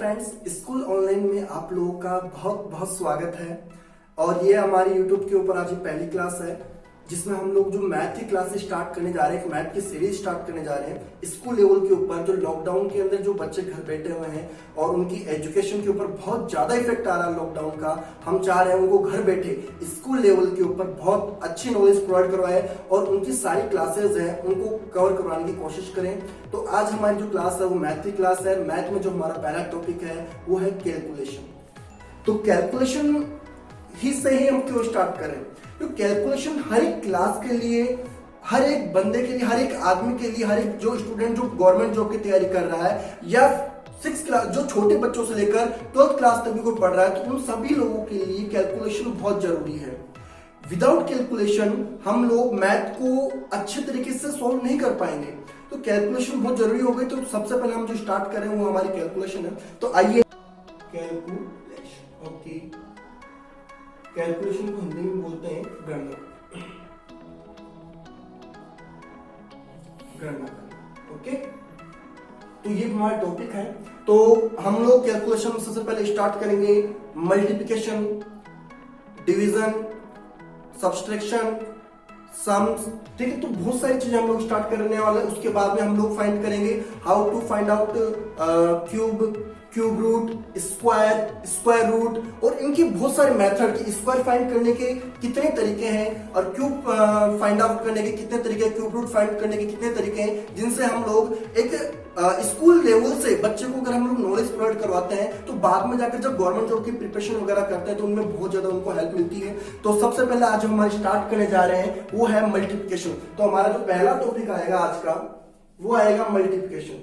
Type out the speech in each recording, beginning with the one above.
Friends, school online में आप लोगों का बहुत बहुत स्वागत है। और ये हमारी यूट्यूब के ऊपर आज पहली क्लास है जिसमें हम लोग जो मैथ की क्लासेस स्टार्ट करने जा रहे हैं, एक मैथ की सीरीज स्टार्ट करने जा रहे हैं स्कूल लेवल के ऊपर। जो लॉकडाउन के अंदर जो बच्चे घर बैठे हुए हैं और उनकी एजुकेशन के ऊपर बहुत ज्यादा इफेक्ट आ रहा है लॉकडाउन का, हम चाह रहे हैं उनको घर बैठे स्कूल लेवल के ऊपर बहुत अच्छी नॉलेज प्रोवाइड करवाए और उनकी सारी क्लासेज हैं उनको कवर करवाने की कोशिश करें। तो आज हमारी जो क्लास है वो मैथ की क्लास है। मैथ में जो हमारा पहला टॉपिक है वो है कैलकुलेशन। तो कैलकुलेशन ही से ही हम क्यों स्टार्ट करें? तो कैलकुलेशन हर एक क्लास के लिए, हर एक बंदे के लिए, हर एक आदमी के लिए, हर एक जो स्टूडेंट जो गवर्नमेंट जॉब की तैयारी कर रहा है या 6th क्लास, जो छोटे बच्चों से लेकर 12th क्लास तक भी कोई पढ़ रहा है, तो उन सभी लोगों के लिए कैलकुलेशन बहुत जरूरी है। विदाउट कैलकुलेशन हम लोग मैथ को अच्छे तरीके से सॉल्व नहीं कर पाएंगे। तो कैलकुलेशन बहुत जरूरी हो गई। तो सबसे पहले हम जो स्टार्ट करें वो हमारी कैलकुलेशन है। तो आइए कैलकुलेशन, ओके, कैलकुलेशन को हिंदी में बोलते हैं गणना करना। ओके, तो ये हमारा टॉपिक है। तो हम लोग कैलकुलेशन में सबसे पहले स्टार्ट करेंगे मल्टीप्लिकेशन, डिवीजन, सब्सट्रैक्शन, सम्स, ठीक है। तो बहुत सारी चीजें हम लोग स्टार्ट करने वाले हैं। उसके बाद में हम लोग फाइंड करेंगे how to find out cube root, square root, और इनकी बहुत सारे मेथड की स्क्वायर फाइंड करने के कितने तरीके हैं और क्यूब फाइंड आउट करने के कितने तरीके हैं, क्यूब रूट फाइंड करने के कितने तरीके हैं, जिनसे हम लोग एक स्कूल लेवल से बच्चे को अगर हम लोग नॉलेज प्रोवाइड करवाते हैं तो बाद में जाकर जब गवर्नमेंट जॉब की प्रिपरेशन वगैरह करते हैं तो उनमें बहुत ज्यादा उनको हेल्प मिलती है। तो सबसे पहले आज हम हमारे स्टार्ट करने जा रहे हैं वो है मल्टीप्लिकेशन। तो हमारा जो पहला टॉपिक आएगा आज का वो आएगा मल्टीप्लिकेशन।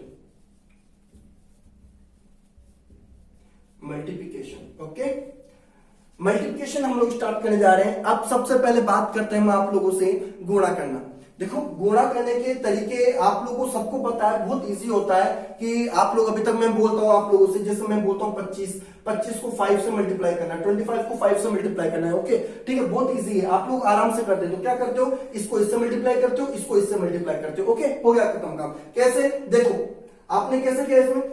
ओके, मल्टीप्लिकेशन हम लोग स्टार्ट करने जा रहे हैं। अब सबसे पहले बात करते हैं हम आप लोगों से गुणा करना। देखो, गुणा करने के तरीके आप लोगों को सबको पता है, बहुत इजी होता है कि आप लोग, अभी तक मैं बोलता हूं आप लोगों से, जैसे मैं बोलता हूं 25 को 5 से मल्टीप्लाई करना है, 25 को 5 से मल्टीप्लाई करना है। ओके, ठीक है, बहुत इजी है, आप लोग आराम से करते हो। तो क्या करते हो, इसको इससे मल्टीप्लाई करते हो, इसको इससे मल्टीप्लाई करते हो। ओके, हो गया खत्म काम। कैसे? देखो आपने कैसे किया, इसमें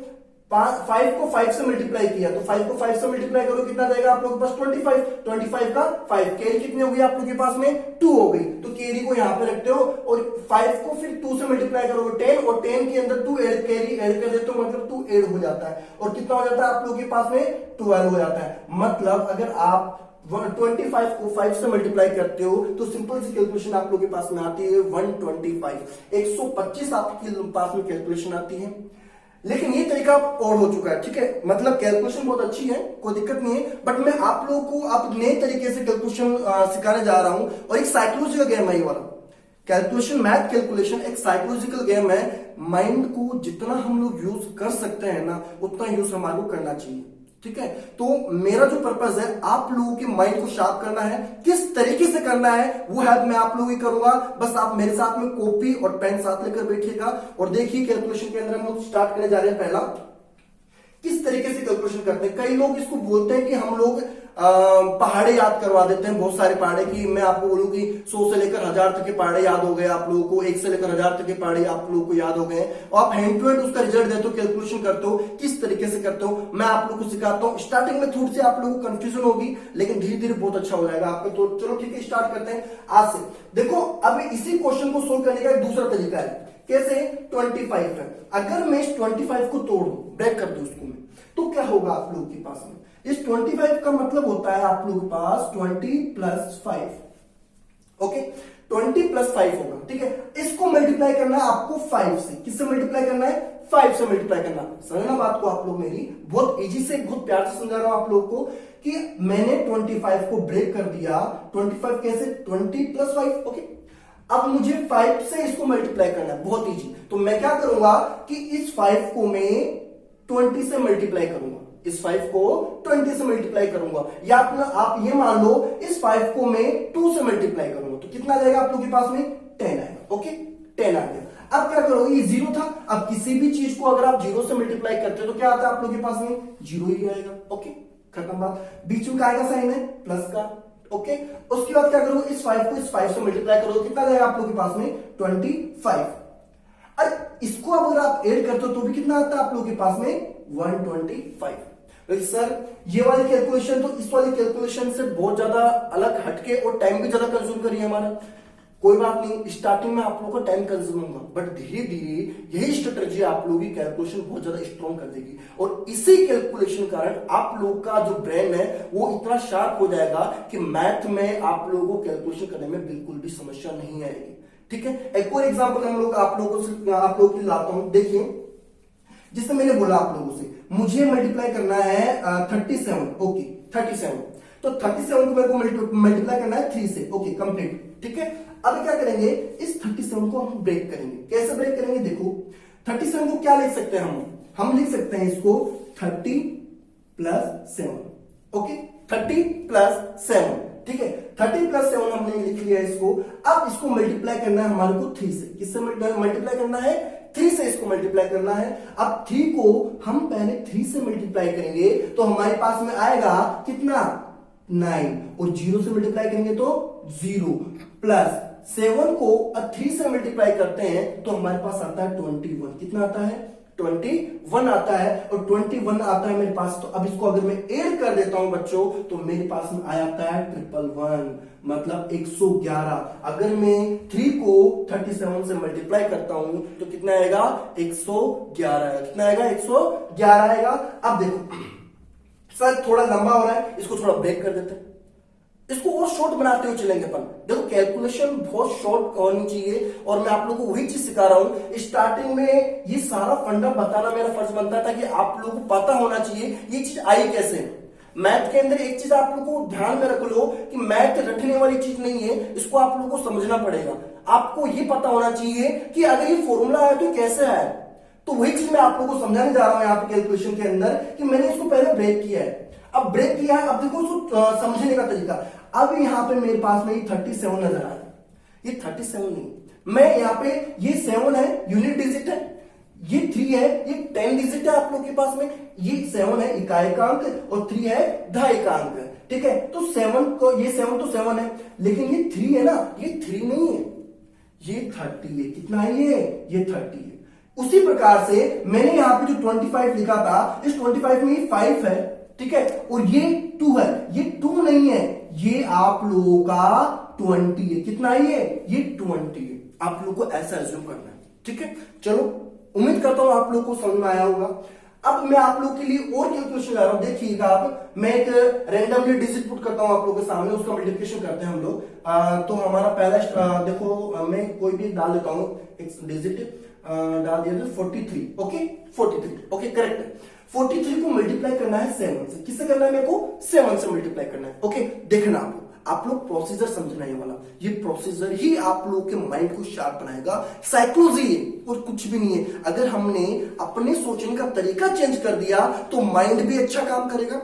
5 को 5 से मल्टीप्लाई किया तो 5 को 5 से मल्टीप्लाई करो, कितना जाएगा आप लोगों के पास 25 का 5, कैरी कितनी हो गई आप लोगों के पास में 2 हो गई। तो कैरी को यहां पे रखते हो और 5 को फिर 2 से मल्टीप्लाई करोगे 10, और 10 के अंदर 2 कैरी ऐड कर देते हो, मतलब 2 ऐड हो जाता है और कितना हो जाता है आप लोगों के पास में 12 हो जाता है। मतलब अगर आप 25 को 5 से मल्टीप्लाई करते हो तो सिंपल सी कैलकुलेशन आप लोगों के पास में आती है 125 आपके पास में कैलकुलेशन आती है। लेकिन ये तरीका और हो चुका है, ठीक है, मतलब कैलकुलेशन बहुत अच्छी है, कोई दिक्कत नहीं है, बट मैं आप लोगों को अब नए तरीके से कैलकुलेशन सिखाने जा रहा हूं। और एक साइकोलॉजिकल गेम है ये वाला कैलकुलेशन। मैथ कैलकुलेशन एक साइकोलॉजिकल गेम है। माइंड को जितना हम लोग यूज कर सकते हैं ना, उतना यूज हमारे को करना चाहिए, ठीक है। तो मेरा जो पर्पस है आप लोगों के माइंड को शार्प करना है। किस तरीके से करना है वो हेल्प मैं आप लोगों की करूंगा। बस आप मेरे साथ में कॉपी और पेन साथ लेकर बैठिएगा और देखिए कैलकुलेशन के अंदर हम लोग स्टार्ट करने जा रहे हैं। पहला, किस तरीके से कैलकुलेशन करते हैं। कई लोग इसको बोलते हैं कि हम लोग पहाड़े याद करवा देते हैं, बहुत सारे पहाड़े की। मैं आपको बोलूं कि 100 से लेकर 1000 तक के पहाड़े याद हो गए आप लोगों को, 1 से लेकर 1000 तक के पहाड़े आप लोगों को याद हो गए, और आप हैंड टू हैंड उसका रिजल्ट देते हो, कैलकुलेशन करते हो। किस तरीके से करते हो मैं आप लोगों को सिखाता हूं। स्टार्टिंग में थोड़ी सी आप लोगों को कंफ्यूजन होगी, लेकिन धीरे धीरे बहुत अच्छा हो जाएगा आपका। तो चलो ठीक है, स्टार्ट करते हैं आज से। देखो, अब इसी क्वेश्चन को सोल्व करने का एक दूसरा तरीका है। कैसे? 25 है, अगर मैं इस 25 को तोड़ दूं, ब्रेक कर दूं उसको, तो क्या होगा आप लोगों के पास में? इस 25 का मतलब होता है आप लोगों के पास 20 प्लस 5। ओके, 20 प्लस 5 होगा, ठीक है। इसको मल्टीप्लाई करना है आपको 5 से। किससे मल्टीप्लाई करना है? 5 से मल्टीप्लाई करना। समझना बात को आप लोग मेरी, बहुत इजी से, बहुत प्यार से समझा रहा हूं आप लोगों को कि मैंने 25 को ब्रेक कर दिया। 25 कैसे? 20 प्लस 5। ओके, अब मुझे 5 से इसको मल्टीप्लाई करना है, बहुत इजी। तो मैं क्या करूंगा कि इस 5 को मैं 20 से मल्टीप्लाई करूंगा, इस 5 को 20 से मल्टीप्लाई करूंगा, या आप ये मान लो इस 5 को मैं 2 से मल्टीप्लाई करूंगा, तो कितना जाएगा आप लोगों के पास में? 10 आएगा। ओके, 10 आ गया। अब क्या करोगे, ये 0 था, अब किसी भी चीज को अगर आप 0 से मल्टीप्लाई करते हो तो क्या आता है आप लोगों के पास में? 0 ही आएगा। ओके, खत्म बात। बीच में क्या आएगा साइन है? प्लस का। ओके, उसके बाद क्या करोगे, इस 5 को इस 5 से मल्टीप्लाई करोगे, कितना जाएगा आप लोगों के पास में? 25। और इसको अब अगर आप ऐड करते हो तो भी कितना आता है आप लोगों के पास में? 125। सर ये वाली कैलकुलेशन तो इस वाली कैलकुलेशन से बहुत ज्यादा अलग हटके और टाइम भी ज्यादा कंज्यूम करिए हमारा। कोई बात नहीं, स्टार्टिंग में आप लोगों का टाइम कंज्यूम होगा, बट धीरे धीरे यही स्ट्रेटजी आप लोगों की कैलकुलेशन बहुत ज्यादा स्ट्रॉन्ग कर देगी। और इसी कैलकुलेशन कारण आप लोग का जो ब्रेन है वो इतना शार्प हो जाएगा कि मैथ में आप लोगों को कैलकुलेशन करने में बिल्कुल भी समस्या नहीं आएगी। ठीक है, एक और एग्जाम्पल हम लोग आप लोगों की लाता हूं। देखिए, जिससे मैंने बोला आप लोगों से मुझे मल्टीप्लाई करना है 37। ओके 37, तो 37 को मेरे को मल्टीप्लाई करना है 3 से। Okay complete. ठीक है, अब क्या करेंगे, इस 37 को हम ब्रेक करेंगे। कैसे ब्रेक करेंगे, देखो 37 को क्या लिख सकते हैं हम लिख सकते हैं इसको 30 + 7। ओके 30 + 7। ठीक है, 30 + 7 हमने लिख लिया इसको। अब इसको मल्टीप्लाई करना है हमारे को 3 से। किससे मल्टीप्लाई करना है, 3 से इसको मल्टीप्लाई करना है। अब 3 को हम पहले 3 से मल्टीप्लाई करेंगे तो हमारे पास में आएगा कितना, 9, और 0 से मल्टीप्लाई करेंगे तो 0, प्लस 7 को 3 से मल्टीप्लाई करते हैं तो हमारे पास आता है 21। कितना आता है, 21 आता है। और 21 आता है मेरे पास, तो अब इसको अगर मैं ऐड कर देता हूं बच्चों तो मेरे पास में आ जाता है 111, मतलब 111। अगर मैं 3 को 37 से मल्टीप्लाई करता हूं तो कितना आएगा, 111 आएगा। कितना आएगा, 111 आएगा। अब देखो सर थोड़ा लंबा हो रहा है, इसको थोड़ा ब्रेक कर देते हैं, इसको और शॉर्ट बनाते हुए चलेंगे अपन। देखो कैलकुलेशन बहुत शॉर्ट होनी चाहिए, और मैं आप लोगों को वही चीज सिखा रहा हूं। स्टार्टिंग में ये सारा फंडा बताना मेरा फर्ज बनता था कि आप लोगों को पता होना चाहिए ये चीज आई कैसे। मैथ के अंदर एक चीज आप लोगों को ध्यान में रख लो कि मैथ रटने वाली चीज नहीं है, इसको आप लोगों को समझना पड़ेगा। आपको ये पता होना चाहिए कि अगर ये फॉर्मूला आया तो कैसे आया। तो वही चीज मैं आप लोगों को समझाने जा रहा हूं यहाँ पे कैलकुलेशन के अंदर, कि मैंने इसको पहले ब्रेक किया है। अब ब्रेक किया है, अब देखो उसको समझने का तरीका। अब यहां पे मेरे पास में 37 नजर आ रहा है, ये 37 नहीं, मैं यहां पे ये 7 है यूनिट डिजिट है, ये 3 है ये 10 डिजिट है आप लोग के पास में, ये 7 है इकाएकांक और 3 है दहाइकांक। ठीक है, तो 7 को ये 7 तो 7 है, लेकिन ये 3 है ना, ये 3 नहीं है, ये 30 है। कितना है ये 30 है। उसी प्रकार से मैंने यहां पे जो 25 लिखा था, इस 25 में ये 5 है। ठीक है, और ये 2 है, ये 2 नहीं है, ये आप लोगों का 20 है। कितना है ये 20 है। आप लोगों को ऐसा एज्यूम करना है। ठीक है, चलो उम्मीद करता हूं आप लोगों को समझ में आया होगा। अब मैं आप लोगों के लिए और कैलकुलेशन ला रहा हूं। देखिएगा आप, मैं एक रैंडमली डिजिट पुट करता हूं आप लोगों के सामने, उसका मल्टीप्लिकेशन करते हैं हम लोग। तो हमारा पहला देखो मैं कोई भी डाल देता हूं एक डिजिट, डाल दिया 43। ओके 43। ओके करेक्ट है। 43 को मल्टीप्लाई करना है 7 से। किससे करना है, मेरे को 7 से मल्टीप्लाई करना है। ओके देखना आप लोग प्रोसीजर समझना है वाला, ये प्रोसीजर ही आप लोगों के माइंड को शार्प बनाएगा। साइकोलॉजी है और कुछ भी नहीं है। अगर हमने अपने सोचने का तरीका चेंज कर दिया तो माइंड भी अच्छा काम करेगा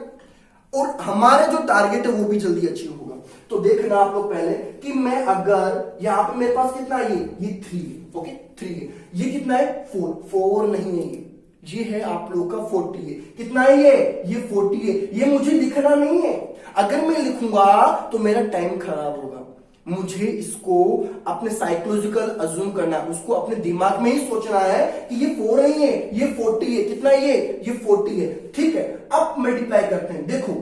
और हमारे जो टारगेट है वो भी जल्दी अचीव होगा। तो देखना आप लोग पहले कि मैं अगर यहां पे मेरे पास कितना है, ये 3 है। ओके 3 है। ये कितना है, 4 नहीं है, ये है आप लोग का 40 है। कितना है ये 40 है। ये मुझे लिखना नहीं है, अगर मैं लिखूंगा तो मेरा टाइम खराब होगा। मुझे इसको अपने साइकोलॉजिकल अज्यूम करना है, उसको अपने दिमाग में ही सोचना है कि ये 4 नहीं है, ये 40 है। कितना है ये 40 है। ठीक है, अब मल्टीप्लाई करते हैं। देखो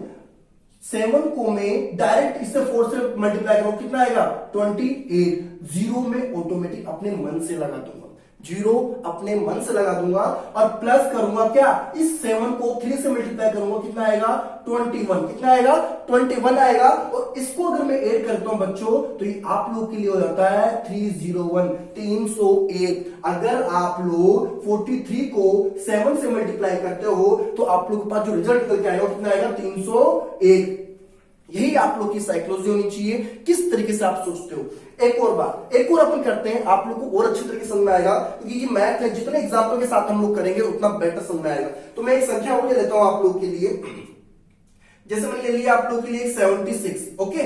7 को मैं डायरेक्ट इससे 4 से मल्टीप्लाई करूं, कितना आएगा 28। 0 में ऑटोमेटिक अपने मन से लगा दूंगा, 0 अपने मन से लगा दूंगा और प्लस करूंगा क्या, इस 7 को 3 से मल्टीप्लाई करूंगा, कितना आएगा 21। कितना आएगा 21 आएगा। और इसको अगर मैं ऐड करता हूं बच्चों तो ये आप लोग के लिए हो जाता है 301, 301। अगर आप लोग 43 को 7 से मल्टीप्लाई करते हो तो आप लोग के पास जो रिजल्ट निकल के आएगा कितना आएगा 301। यही आप लोग की साइकोलॉजी होनी चाहिए, किस तरीके से आप सोचते हो। एक और बात, एक और अपन करते हैं, आप लोग को और अच्छी तरीके से समझ में आएगा, क्योंकि ये मैथ है, जितने एग्जाम्पल के साथ हम लोग करेंगे उतना बेटर समझ में आएगा। तो मैं एक संख्या और ले लेता हूं आप लोग के लिए, जैसे मैंने ले लिया आप लोग के लिए 76। ओके,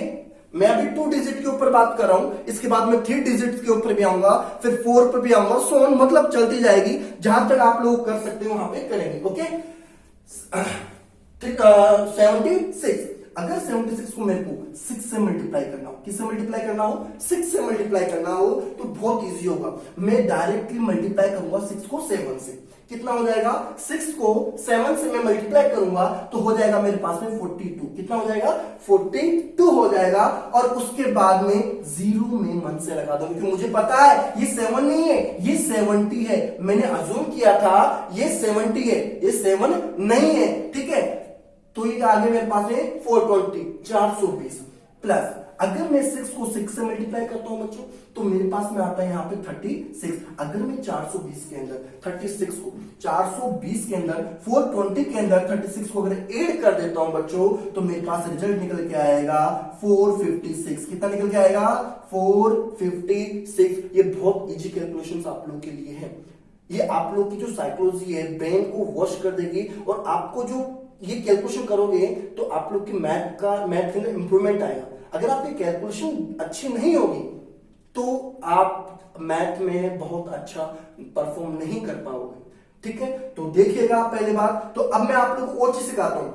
मैं अभी 2 डिजिट के ऊपर बात कर रहा हूं, इसके बाद मैं 3 डिजिट के ऊपर भी आऊंगा, फिर 4 पर भी आऊंगा, सो ऑन, मतलब चलती जाएगी। जहां तक आप लोग कर सकते हो वहां पे करेंगे। ओके 76। अगर 76 को मेरे को 6 से मल्टीप्लाई करना हो, किससे मल्टीप्लाई करना हो, 6 से मल्टीप्लाई करना हो, तो बहुत इजी होगा। मैं डायरेक्टली मल्टीप्लाई करूंगा 6 को 7 से। कितना हो जाएगा, 6 को 7 से मैं मल्टीप्लाई करूंगा तो हो जाएगा मेरे पास में 42। कितना हो जाएगा, 42 हो जाएगा। और उसके बाद में 0 में मन से लगा दूंगा, क्योंकि मुझे पता है ये 7 नहीं है, ये 70 है। मैंने अज्यूम किया था ये 70 है, ये 7 नहीं है, ठीक है। तो ये आगे मेरे पास है 420, 420 प्लस, अगर मैं 6 को 6 से मल्टीप्लाई करता हूं बच्चों, तो मेरे पास में आता है यहाँ पे 36। अगर मैं 420 के अंदर 36 को 420 के अंदर 420 के अंदर 36 को अगर ऐड कर देता हूं बच्चों, तो मेरे पास रिजल्ट निकल के आएगा 456। कितना निकल के आएगा, 456। ये बहुत इजी कैलकुलेशन आप लोग के लिए है। ये आप लोग की जो साइकोलॉजी है, ब्रेन को वॉश कर देगी, और आपको जो ये कैलकुलेशन करोगे तो आप लोग की मैथ के अंदर इंप्रूवमेंट आएगा। अगर आपकी कैलकुलेशन अच्छी नहीं होगी तो आप मैथ में बहुत अच्छा परफॉर्म नहीं कर पाओगे, ठीक है। तो देखिएगा आप पहले बात। तो अब मैं आप लोगों को और चीज सिखाता हूं।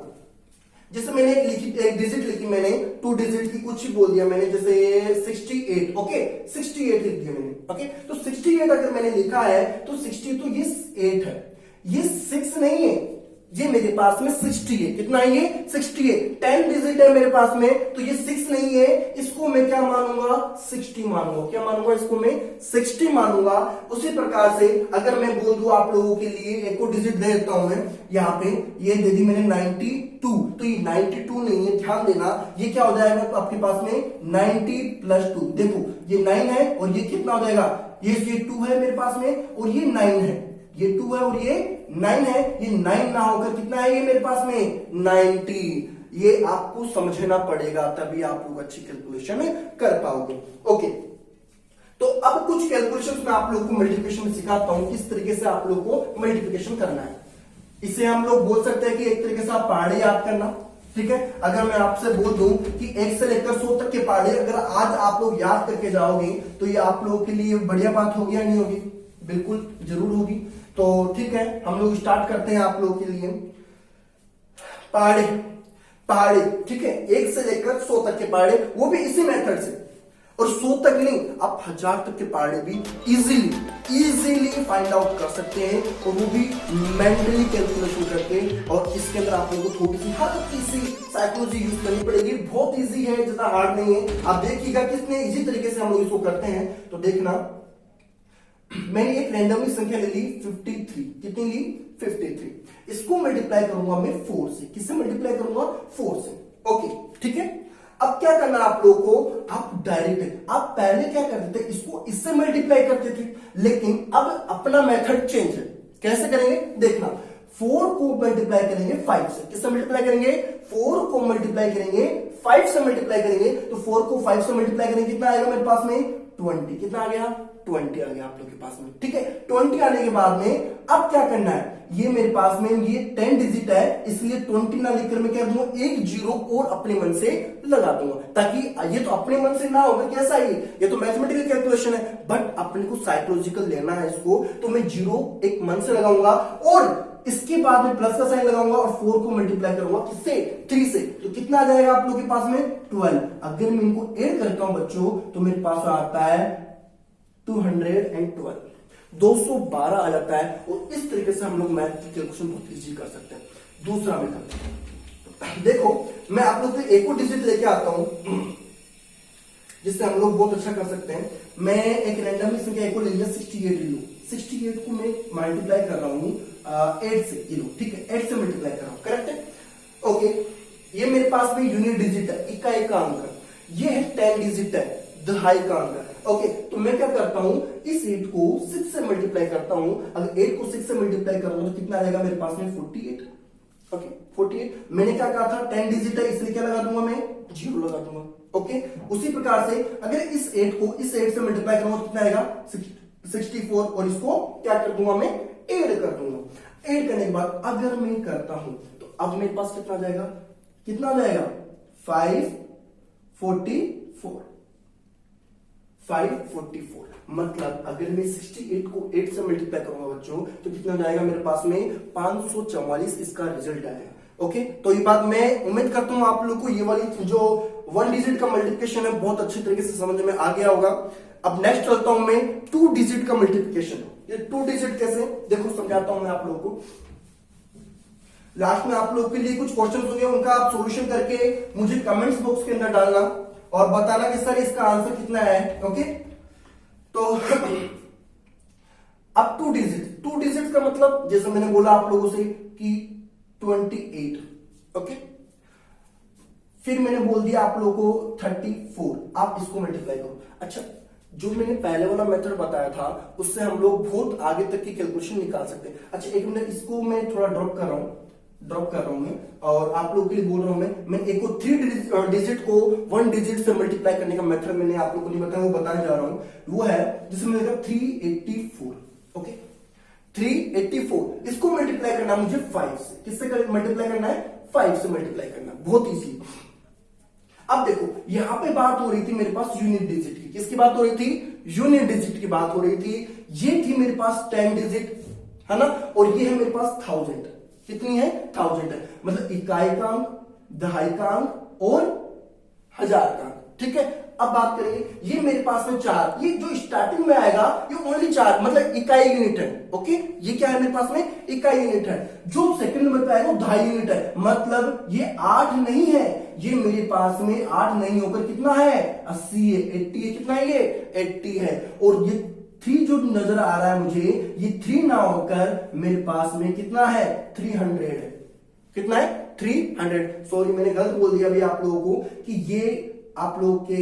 जैसे मैंने एक डिजिट लिखी, मैंने 2 डिजिट की कुछ ही बोल दिया मैंने, जैसे 68, ओके 68 लिख दिया मैंने, ओके। तो 68 अगर मैंने लिखा है तो 60 तो ये 8 है, ये 6 नहीं है, ये मेरे पास में 60 है। कितना है ये, 60 है। 10 डिजिट है मेरे पास में, तो ये 6 नहीं है, इसको मैं क्या मानूंगा, 60 मानूंगा। क्या मानूंगा, इसको मैं 60 मानूंगा। उसी प्रकार से अगर मैं बोल दूं आप लोगों के लिए एक और डिजिट दे देता हूं मैं, यहाँ पे ये दे दी मैंने 92, तो ये 92 नहीं है, ध्यान देना। ये क्या हो जाएगा तो आपके पास में 90 प्लस 2, देखो ये 9 है और ये कितना हो जाएगा, ये 2 है मेरे पास में और ये 9 है, ये 2 है और ये 9 है। ये 9 ना होकर कितना है ये मेरे पास में 90। ये आपको समझना पड़ेगा, तभी आप लोग अच्छी कैलकुलेशन कर पाओगे, ओके। तो अब कुछ कैलकुलेशंस मैं आप लोग को मल्टीप्लिकेशन में सिखाता हूं, किस तरीके से आप लोग को मल्टीप्लिकेशन करना है। इसे हम लोग बोल सकते हैं कि एक तरीके से आप पहाड़े याद करना, ठीक है। अगर मैं आपसे बोल दूं कि 1 से लेकर 100 तक के पहाड़े अगर आज आप लोग याद करके जाओगे, तो ये आप लोगों के लिए बढ़िया बात होगी या नहीं होगी, बिल्कुल जरूर होगी। तो ठीक है, हम लोग स्टार्ट करते हैं आप लोगों के लिए। पहाड़े, पहाड़े, ठीक है, 1 से लेकर 100 तक के पहाड़े, वो भी इसी मेथड से। और 100 तक नहीं, आप 1000 तक के पहाड़े भी इजीली फाइंड आउट कर सकते हैं, और वो भी मेंटली कैलकुलेशन करके। और इसके अंदर आप लोगों को थोड़ी सी हल्की सी साइकोलॉजी यूज करनी पड़ेगी। बहुत इजी है, ज्यादा हार्ड नहीं है। आप देखिएगा कितने इजी तरीके से हम लोग इसको करते हैं। तो देखना, मैंने एक रैंडमली संख्या ले ली 53। कितनी ली, 53। इसको मल्टीप्लाई करूंगा मैं 4 से। किससे मल्टीप्लाई करूंगा, 4 से, ओके, ठीक है। अब क्या करना आप लोगों को, आप डायरेक्ट, आप पहले क्या करते थे, इसको इससे मल्टीप्लाई करते थे, लेकिन अब अपना मेथड चेंज है। कैसे करेंगे, देखना, 4 को मल्टीप्लाई करेंगे 5 से। किससे मल्टीप्लाई करेंगे, 4 को मल्टीप्लाई करेंगे 5 से मल्टीप्लाई करेंगे। तो 4 को 5 से मल्टीप्लाई करेंगे, कितना आएगा मेरे पास में, 20। कितना आ गया, 20 आ गया आप लोग के पास में, ठीक है। 20 आने के बाद में अब क्या करना है, ये मेरे पास में ये 10 डिजिट है, इसलिए 20 ना लिखकर मैं क्या दूंगा, एक 0 और अपने मन से लगा दूंगा, ताकि ये तो अपने मन से ना होगा, कैसा ये तो मैथमेटिकल कैलकुलेशन है, बट अपने को साइकोलॉजिकल लेना है इसको। तो मैं 0 एक मन से लगाऊंगा, और इसके बाद में प्लस का साइन लगाऊंगा, और 4 को मल्टीप्लाई करूंगा किससे, 3 से। तो कितना आ जाएगा आप लोग के पास में, 12। अगर मैं इनको ऐड करता हूं बच्चों, तो मेरे पास आता है 212, 212 आ जाता है। और इस तरीके से हम लोग मैथ की कैलकुलेशन बहुत इजी कर सकते हैं। दूसरा मेथड देखो, मैं आप लोग को एक और डिजिट लेके आता हूं जिससे हम लोग बहुत अच्छा कर सकते हैं। मैं एक रैंडमली संख्या एक और ले लिया, 68 ले लो। 68 को मैं मल्टीप्लाई कर रहा हूं 8 से, ये लो, ठीक है, 8 से मल्टीप्लाई कर रहा हूं, करेक्ट है, ओके। ये मेरे पास में यूनिट डिजिट है, इकाई का अंक, ये है 10 डिजिट है, दहाई का अंक, ओके। तो मैं क्या करता हूं, इस 8 को 6 से मल्टीप्लाई करता हूं। अगर 8 को 6 से मल्टीप्लाई करूंगा तो कितना रहेगा मेरे पास में, 48, ओके, 48। मैंने क्या कहा था, 10 डिजिट है, इसलिए क्या लगा दूंगा मैं, 0 लगा दूंगा, ओके। उसी प्रकार से अगर इस 8 को इस 8 से मल्टीप्लाई करूंगा तो कितना आएगा, 64, और इसको क्या कर दूंगा मैं, ऐड कर दूंगा। ऐड करने के बाद अगर मैं करता हूं तो अब मेरे पास कितना आ जाएगा, कितना आ जाएगा, 544, 544। मतलब अगर मैं 68 को 8 से मल्टीप्लाई करूंगा बच्चों, तो कितना जाएगा मेरे पास में, 544 इसका रिजल्ट आएगा। ओके, तो ये बात मैं उम्मीद करता हूं आप लोग को ये वाली जो 1 डिजिट का मल्टीप्लिकेशन है बहुत अच्छी तरीके से समझ में आ गया होगा। अब नेक्स्ट चलता हूं मैं 2 डिजिट का मल्टीप्लिकेशन। ये 2 डिजिट कैसे, देखो समझाता हूं मैं आप लोगों को। लास्ट में आप लोगों के लिए कुछ क्वेश्चन होंगे, उनका आप सॉल्यूशन करके मुझे कमेंट्स बॉक्स के अंदर डालना और बताना कि सर इसका आंसर कितना है। ओके, तो अब 2 डिजिट का मतलब जैसे मैंने बोला आप लोगों से कि 28। ओके, फिर मैंने बोल दिया आप लोगों को 34, आप इसको मल्टीप्लाई करो। अच्छा, जो मैंने पहले वाला मेथड बताया था उससे हम लोग बहुत आगे तक की कैलकुलेशन निकाल सकते हैं। अच्छा, एक मिनट, इसको मैं थोड़ा ड्रॉप कर रहा हूं मैं, और आप लोगों के लिए बोल रहा हूं मैं एक को 3 डिजिट को 1 डिजिट से मल्टीप्लाई करने का मेथड मैंने आप लोगों को नहीं बताया, वो बताने जा रहा हूं। वो है जिसमें मैंने लिखा 384। ओके, 384 इसको मल्टीप्लाई करना मुझे 5 से। किससे मल्टीप्लाई करना है? 5 से मल्टीप्लाई करना, बहुत इजी। अब देखो यहां पे बात हो रही थी मेरे पास यूनिट डिजिट की। किसकी बात हो रही थी? यूनिट डिजिट की बात हो रही थी। ये थी मेरे पास 10 डिजिट, है ना, और ये है मेरे पास 1000। कितनी है? 1000 है, मतलब इकाई का अंक, दहाई का अंक और हजार का अंक। ठीक है, अब बात करेंगे, ये मेरे पास में 4, ये जो स्टार्टिंग में आएगा ये ओनली 4, मतलब इकाई यूनिट है। ओके, ये क्या है मेरे पास में? इकाई यूनिट है। जो सेकंड नंबर पे आएगा वो दहाई यूनिट है, मतलब ये 8 नहीं है, ये मेरे पास में 8 नहीं होकर कितना है? 80 है, 80 है। कितना है ये? 80 है। और ये 3 जो नजर आ रहा है मुझे, ये 3 ना होकर मेरे पास में कितना है? 300 है। कितना है? 300। सॉरी, मैंने गलत बोल दिया अभी आप लोगों को कि ये आप लोगों के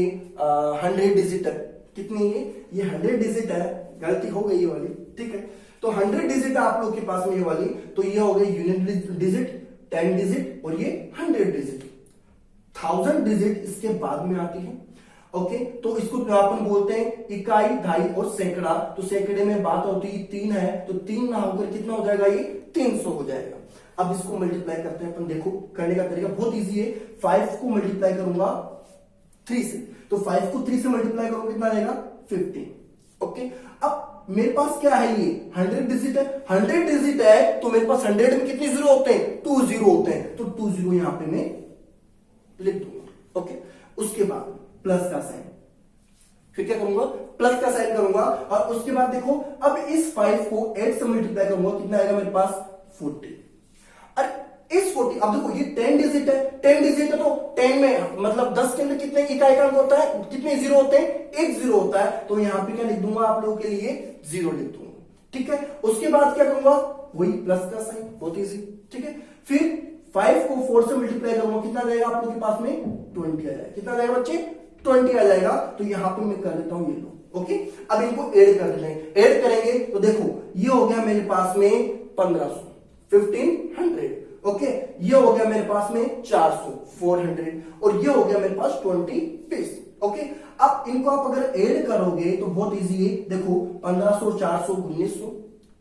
100 डिजिट है। कितनी है? ये 100 डिजिट है, गलती हो गई ये वाली। ठीक है, तो 100 डिजिट आप लोग के पास में ये वाली, तो ये हो गई यूनिट डिजिट, 10 डिजिट, और ये 100 डिजिट। 1000 डिजिट इसके बाद में आती है। ओके, तो इसको अपन बोलते हैं इकाई, दहाई और सैकड़ा। तो सैकड़े में बात होती है 3 है, तो 3 ना होकर कितना हो जाएगा? ये 300 हो जाएगा। अब इसको मल्टीप्लाई करते हैं अपन। देखो करने का तरीका बहुत इजी है। 5 को मल्टीप्लाई करूंगा 3 से, तो 5 को 3 से मल्टीप्लाई करूंगा कितना आएगा? 15। ओके, अब मेरे पास क्या है? ये 100 डिजिट है। 100 डिजिट है तो मेरे पास 100 में कितने जीरो होते हैं? 2 जीरो होते हैं, तो 2 जीरो यहां पे मैं लिख दूंगा। ओके, उसके बाद प्लस का साइन, फिर क्या करूंगा? प्लस का साइन करूंगा, और उसके बाद देखो अब इस 5 को 8 से मल्टीप्लाई करूंगा, कितना आएगा मेरे पास? 40। अरे इस 40, अब देखो ये 10 डिजिट है, 10 डिजिट है तो 10 में मतलब 10 के अंदर कितने इकाई का अंक होता है? कितने जीरो होते हैं? 1 जीरो होता है, तो यहां पे क्या लिख दूंगा आप लोगों के लिए? 0 लिख दूंगा। ठीक है, उसके बाद क्या करूंगा? वही प्लस का साइन, बहुत इजी। ठीक है, फिर 5 को 4 से मल्टीप्लाई करूंगा, कितना रहेगा आप लोगों के पास में? 20 आ जाएगा। कितना रहेगा बच्चे? 20 आ जाएगा। तो यहां पे मैं कर देता हूं ये लो। ओके, अब इनको ऐड कर देते हैं। ऐड करेंगे तो देखो ये हो गया मेरे पास में 1500, 1500। ओके, ये हो गया मेरे पास में 400, 400, और ये हो गया मेरे पास 20 पीस। ओके, अब इनको आप अगर ऐड करोगे तो बहुत इजी है। देखो 1500, 400, 1900।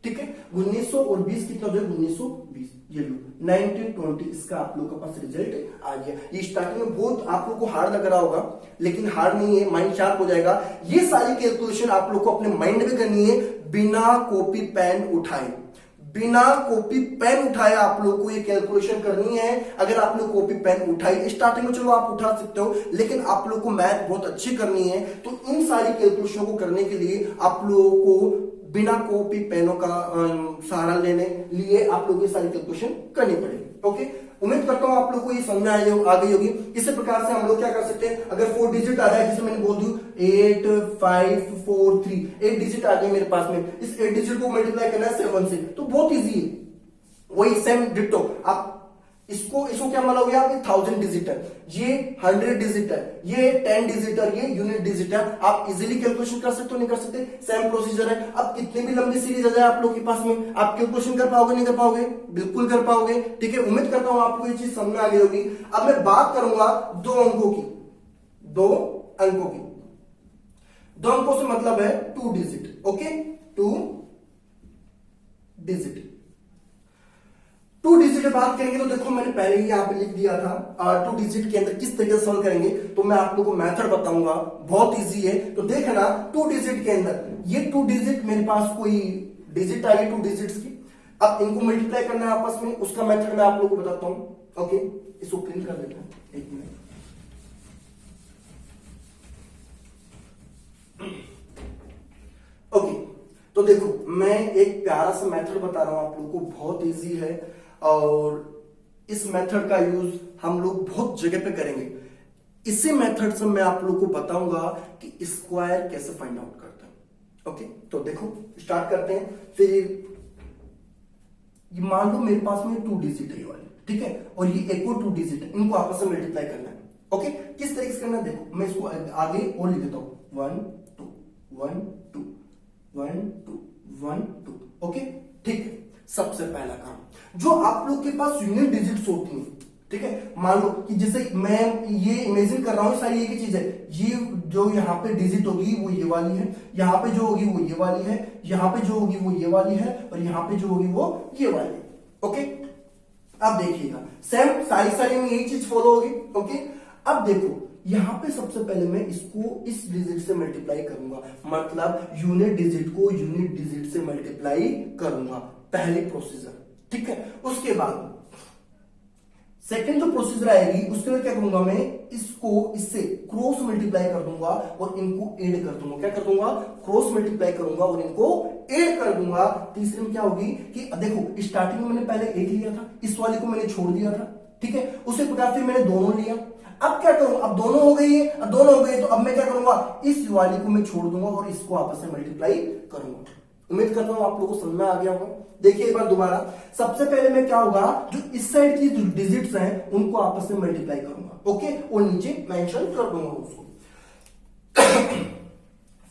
ठीक है, 1900 और 20 कितना हो जाएगा? 1920। ये लो 1920, इसका आप लोगों के पास रिजल्ट आ गया। ये स्टार्टिंग में बहुत आप लोगों को हार्ड लग रहा होगा, लेकिन हार्ड नहीं है, माइंड शार्प हो जाएगा। ये सारी कैलकुलेशन आप लोग को अपने माइंड में करनी है, बिना कॉपी पेन उठाए। बिना कॉपी पेन उठाए आप लोग को ये कैलकुलेशन करनी है। अगर आपने कॉपी पेन उठाई स्टार्टिंग में, चलो आप उठा सकते हो, लेकिन आप लोग को मैथ बहुत अच्छी करनी है, तो इन सारी कैलकुलेशन को करने के लिए आप लोगों को बिना कॉपी पेनों का सहारा लेने लिए आप लोग ये सारी कैलकुलेशन करनी पड़ेगी। ओके, उम्मीद करता हूं आप लोग को ये समझ में आ गई होगी। इसी प्रकार से हम लोग क्या कर सकते हैं? अगर 4 डिजिट आ जाए, जैसे मैंने बोल दी 8 5 4 3, 8 डिजिट आ गए मेरे पास में, इस 8 डिजिट को मल्टीप्लाई करना है 7 से, तो बहुत इजी है। वही सेम डिट्टो आप इसको क्या मानोगे आप? 1000 डिजिट है, ये 100 डिजिट है, ये 10 डिजिट है, ये यूनिट डिजिट है। आप इजीली कैलकुलेशन कर सकते हो, नहीं कर सकते? सेम प्रोसीजर है। अब कितनी भी लंबी सीरीज आ जाए आप लोग के पास में, आप कैलकुलेशन कर पाओगे? नहीं कर पाओगे? बिल्कुल कर पाओगे। ठीक है, उम्मीद करता हूं आपको ये चीज समझ में आ गई होगी। अब मैं बात करूंगा 2 अंकों की। 2 अंकों से मतलब है 2 डिजिट। Okay, 2 digit. 2 डिजिट बात करेंगे तो देखो मैंने पहले ही यहां पे लिख दिया था। 2 डिजिट के अंदर किस तरीके से सॉल्व करेंगे तो मैं आप लोगों को मेथड बताऊंगा, बहुत इजी है। तो देखना 2 डिजिट के अंदर ये 2 डिजिट मेरे पास कोई डिजिट आ गई 2 डिजिट्स की, अब इनको मल्टीप्लाई करना है आपस में, उसका मेथड मैं आप लोगों को बताता हूं। ओके, इसको क्लीन कर देते हैं, एक मिनट। ओके, तो देखो मैं एक प्यारा सा मेथड बता रहा हूं आप लोगों को, बहुत इजी है और इस मेथड का यूज हम लोग बहुत जगह पे करेंगे। इसी मेथड से मैं आप लोगों को बताऊंगा कि स्क्वायर कैसे फाइंड आउट करते हैं। ओके, तो देखो स्टार्ट करते हैं। फिर ये मान लो मेरे पास में 2 डिजिट है ये वाली, ठीक है, और ये एक और 2 डिजिट है, इनको आपस में मल्टीप्लाई करना है। ओके, किस तरीके से करना है देखो, मैं इसको आगे और लिख देता हूं, 1 2 1 2 1 2 1 2। ओके, ठीक है। सबसे पहला काम, जो आप लोग के पास यूनिट डिजिट्स होती हैं, ठीक है, मान लो कि जैसे मैं ये इमेजिन कर रहा हूं, सारी एक ही चीज है, ये जो यहाँ पे डिजिट होगी वो ये वाली है, यहाँ पे जो होगी वो ये वाली है, यहाँ पे जो होगी वो ये वाली है, और यहाँ पे जो होगी वो ये वाली है। ओके, अब देखिएगा सेम सारी में यही चीज फॉलो होगी। ओके, अब देखो यहां पे सबसे पहले मैं इसको इस डिजिट से मल्टीप्लाई करूंगा, मतलब यूनिट डिजिट को यूनिट डिजिट से मल्टीप्लाई करूंगा, पहली प्रोसीजर, ठीक है। उसके बाद सेकंड जो प्रोसीजर आएगी उसके लिए क्या करूंगा, मैं इसको इससे क्रॉस मल्टीप्लाई कर दूंगा और इनको ऐड कर दूंगा। क्या कर दूंगा, क्रॉस मल्टीप्लाई करूंगा और इनको ऐड कर दूंगा। तीसरे में क्या होगी कि देखो स्टार्टिंग में मैंने पहले एक लिया था, इस वाले को मैंने छोड़ दिया था, ठीक है, उसी प्रकार फिर मैंने दोनों लिया। अब क्या करूं, अब दोनों हो गई है, अब दोनों हो गई तो अब मैं क्या करूंगा, इस वाली को मैं छोड़ दूंगा और इसको आपस में मल्टीप्लाई करूंगा। उम्मीद करता हूं आप लोगों को समझ में आ गया होगा। देखिए एक बार दोबारा, सबसे पहले मैं क्या होगा, जो इस साइड की जो डिजिट्स हैं उनको आपस में मल्टीप्लाई करूंगा, ओके, और नीचे मेंशन कर दूंगा उसको।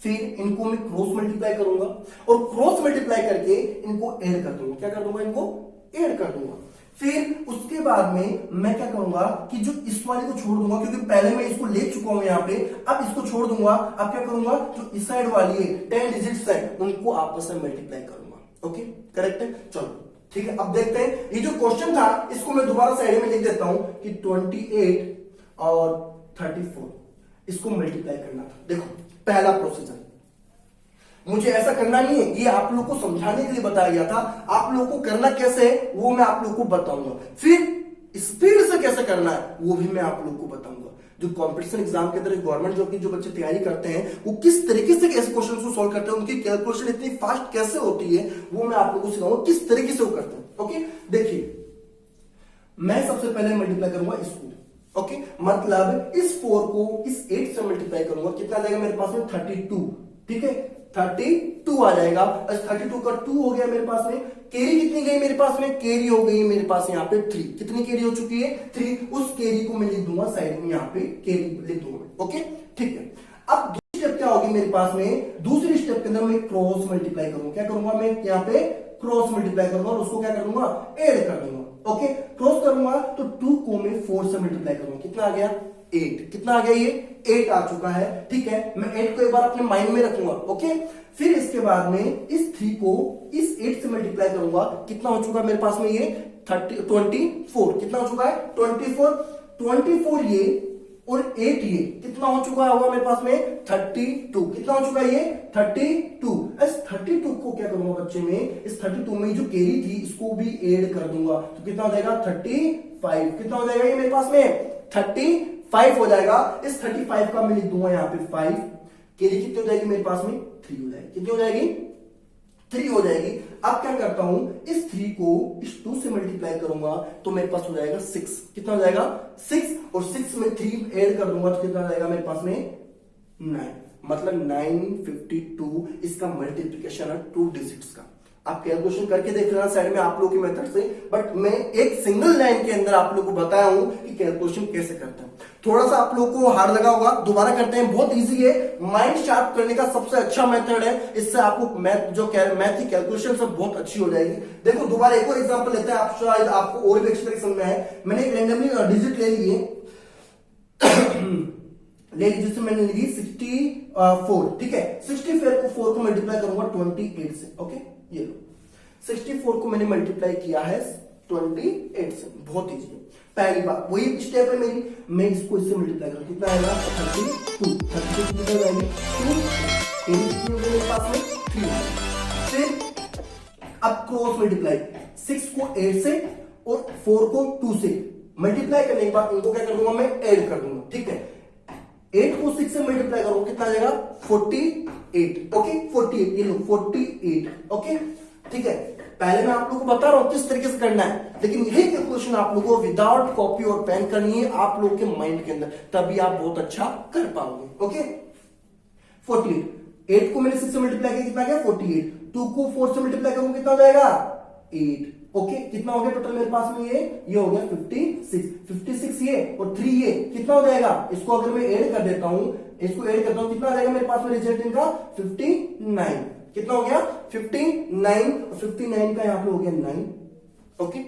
फिर इनको मैं क्रॉस मल्टीप्लाई करूंगा और क्रॉस मल्टीप्लाई करके इनको ऐड कर दूंगा। क्या कर दूंगा, इनको ऐड कर दूंगा। फिर उसके बाद में मैं क्या करूंगा कि जो इस वाले को छोड़ दूंगा, क्योंकि पहले मैं इसको ले चुका हूं यहां पे, अब इसको छोड़ दूंगा। अब क्या करूंगा, जो इस साइड वाली है 10 डिजिट्स है उनको आपस में मल्टीप्लाई करूंगा। ओके, करेक्ट है, चलो ठीक है। अब देखते हैं ये जो क्वेश्चन था इसको मैं दोबारा साइड में लिख देता हूं कि 28 और 34 इसको मल्टीप्लाई करना था। देखो पहला प्रोसीजर, मुझे ऐसा करना नहीं है, ये आप लोग को समझाने के लिए बताया गया था। आप लोगों को करना कैसे है वो मैं आप लोग को बताऊंगा, फिर स्पीड से कैसे करना है वो भी मैं आप लोग को बताऊंगा। जो कंपटीशन एग्जाम के अंदर गवर्नमेंट जॉब की जो बच्चे तैयारी करते हैं वो किस तरीके से ऐसे क्वेश्चन को सॉल्व करते हैं, उनकी कैलकुलेशन इतनी फास्ट कैसे होती है वो मैं आप लोगों को सिखाऊंगा किस तरीके से वो करते हैं। ओके, देखिए मैं सबसे पहले मल्टीप्लाई करूंगा इसको। ओके, मतलब इस 4 को इस 8 से मल्टीप्लाई करूंगा, कितना आ जाएगा मेरे पास में 32, ठीक है, 32 आ जाएगा। 32 का 2 हो गया मेरे पास में। कैरी कितनी गई मेरे पास में, कैरी हो गई मेरे पास यहाँ पे 3। कितनी कैरी हो चुकी है, 3। उस कैरी को मैं लिख दूंगा साइड में, यहाँ पे कैरी लिख दूंगा। ओके, ठीक है। अब दूसरी स्टेप क्या होगी मेरे पास में, दूसरी स्टेप के अंदर मैं क्रॉस मल्टीप्लाई करूंगा। क्या करूंगा, मैं यहाँ पे क्रॉस मल्टीप्लाई करूंगा और उसको क्या कर दूंगा, ऐड कर दूंगा। ओके, क्रॉस करूंगा तो 2 को मैं 4 से मल्टीप्लाई करूंगा। कितना आ गया, 8। कितना आ गया, ये 8 आ चुका है, ठीक है। मैं 8 को एक बार अपने माइंड में रखूंगा। ओके, फिर इसके बाद में इस 3 को इस 8 से मल्टीप्लाई करूंगा। कितना हो चुका है मेरे पास में, ये 24। कितना हो चुका है, 24 ये और 8 ये कितना हो चुका होगा मेरे पास में 32। कितना हो चुका है ये 32। इस 32 को क्या करूंगा बच्चे में, इस 32 में जो कैरी थी इसको भी ऐड कर दूंगा तो कितना हो जाएगा 35। कितना हो जाएगा ये मेरे पास में 35 हो जाएगा। इस 35 का मैं लिख दूंगा यहाँ पे 5। कैरी कितनी हो जाएगी मेरे पास में 3 हो जाएगी। कितनी हो जाएगी, 3 हो जाएगी। अब क्या करता हूं, इस 3 को इस 2 से मल्टीप्लाई करूंगा तो मेरे पास हो जाएगा 6। कितना हो जाएगा 6, और 6 में 3 ऐड कर दूंगा तो कितना जाएगा मेरे पास में 9। मतलब 952 इसका मल्टीप्लिकेशन है 2 डिजिट्स का। आप कैलकुलेशन करके देख लेना साइड में आप लोगों के मेथड से, बट मैं एक सिंगल लाइन के अंदर आप लोगों को बताया हूं कि कैलकुलेशन कैसे करते हैं। थोड़ा सा आप लोगों को हार्ड लगा होगा, दोबारा करते हैं, बहुत इजी है, माइंड शार्प करने का सबसे अच्छा मेथड है। इससे आपको मैथ की कैलकुलेशन सब बहुत अच्छी हो जाएगी। देखो दोबारा एक और एग्जांपल लेते हैं, आप शायद आपको और भी अच्छी तरीके समझ में है। मैंने एक रैंडमली डिजिट ले लिए जिससे मैंने ली 64, ठीक है। 64 को मल्टीप्लाई करूंगा 28 से। ओके, ये लो 64 को मैंने मल्टीप्लाई किया है 28 से, बहुत इजी है। पहली बात वही स्टेप है मेरी, मैं इसको इससे मल्टीप्लाई करूं, कितना आएगा 32। 32 कितना जाएगी 2, मेरे पास में 3। फिर अब क्रॉस मल्टीप्लाई 6 को 8 से और 4 को 2 से मल्टीप्लाई करने के बाद इनको क्या कर दूंगा, मैं ऐड कर दूंगा। ठीक है, 8 को 6 से मल्टीप्लाई करो कितना आ जाएगा, 48। ओके 48, ये लो 48। ओके ठीक है, पहले मैं आप लोगों को बता रहा हूं किस तरीके से करना है, लेकिन यही कैलकुलेशन आप लोगों को विदाउट कॉपी और पेन करनी है आप लोगों के माइंड के अंदर, तभी आप बहुत अच्छा कर पाओगे। ओके 48, 8 को मैंने 6 से मल्टीप्लाई किया कितना गया 48, 2 को 4 से मल्टीप्लाई करूंगा कितना हो जाएगा 8। ओके कितना हो गया टोटल मेरे पास में, ये हो गया 56 ये और 3 ये कितना हो जाएगा, इसको अगर मैं ऐड कर देता हूं, इसको ऐड करता हूं कितना आ जाएगा मेरे पास में रिजल्ट इनका 59। कितना हो गया 59 और 59 का यहां पे हो गया 9। ओके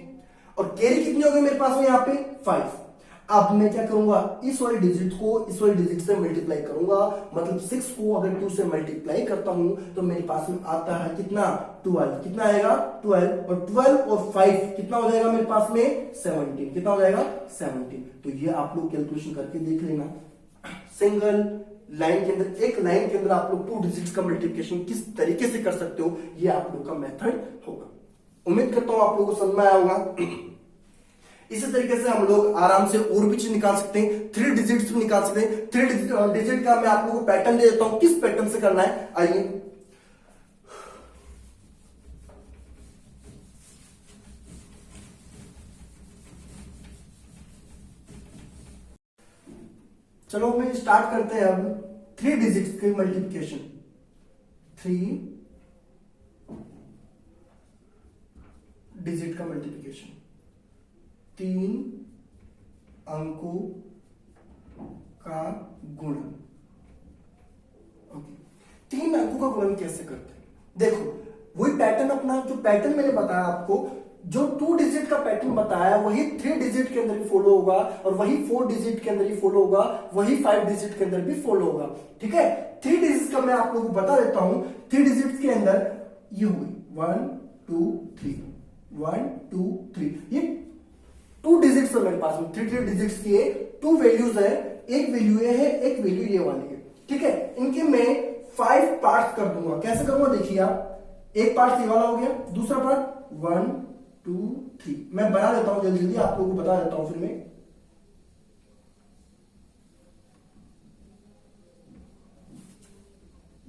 और कैरी कितनी हो गई मेरे पास में यहां पे 5। अब मैं क्या करूंगा, इस वाली डिजिट को इस वाली डिजिट से मल्टीप्लाई करूंगा, मतलब 6 को अगर 2 से मल्टीप्लाई करता हूं तो मेरे पास में आता है कितना 12। कितना आएगा 12 और 12 और 5 कितना हो जाएगा मेरे पास में 17। कितना हो जाएगा 17। तो ये आप लोग कैलकुलेशन करके देख लेना, सिंगल लाइन के अंदर, एक लाइन के अंदर आप लोग 2 डिजिट्स का मल्टीप्लिकेशन किस तरीके से कर सकते हो, ये आप लोग का मेथड होगा। उम्मीद करता हूं आप लोगों को समझ में आया होगा। इसी तरीके से हम लोग आराम से और भी चीज निकाल सकते हैं, 3 डिजिट्स भी निकाल सकते हैं। 3 डिजिट का मैं आप लोगों को पैटर्न दे देता हूं, किस पैटर्न से करना है आइए। चलो मैं स्टार्ट करते हैं अब 3 डिजिट्स के मल्टीप्लिकेशन। 3 डिजिट का मल्टीप्लिकेशन, 3 अंकों का गुणन। ओके 3 अंकों का गुणन कैसे करते हैं, देखो वही पैटर्न, अपना जो पैटर्न मैंने बताया आपको, जो 2 डिजिट का पैटर्न बताया वही 3 डिजिट के अंदर भी फॉलो होगा, और वही 4 डिजिट के अंदर भी फॉलो होगा, वही 5 डिजिट के अंदर भी फॉलो होगा। ठीक है 3 डिजिट का मैं आप लोगों को बता देता हूं। 3 डिजिट के अंदर ये हुई 1 2 3, 1 2 3, ये 2 डिजिट्स है मेरे पास में, 3 डिजिट्स की 2 वैल्यूज है, एक वैल्यू ये है, एक वैल्यू ये वाली है। ठीक है इनके मैं 5 पार्ट कर दूंगा। कैसे करूंगा देखिए आप, एक पार्ट ये वाला हो गया, दूसरा पार्ट 1 2 3, मैं बना देता हूं जल्दी जल्दी आप लोगों को बता देता हूं फिर मैं।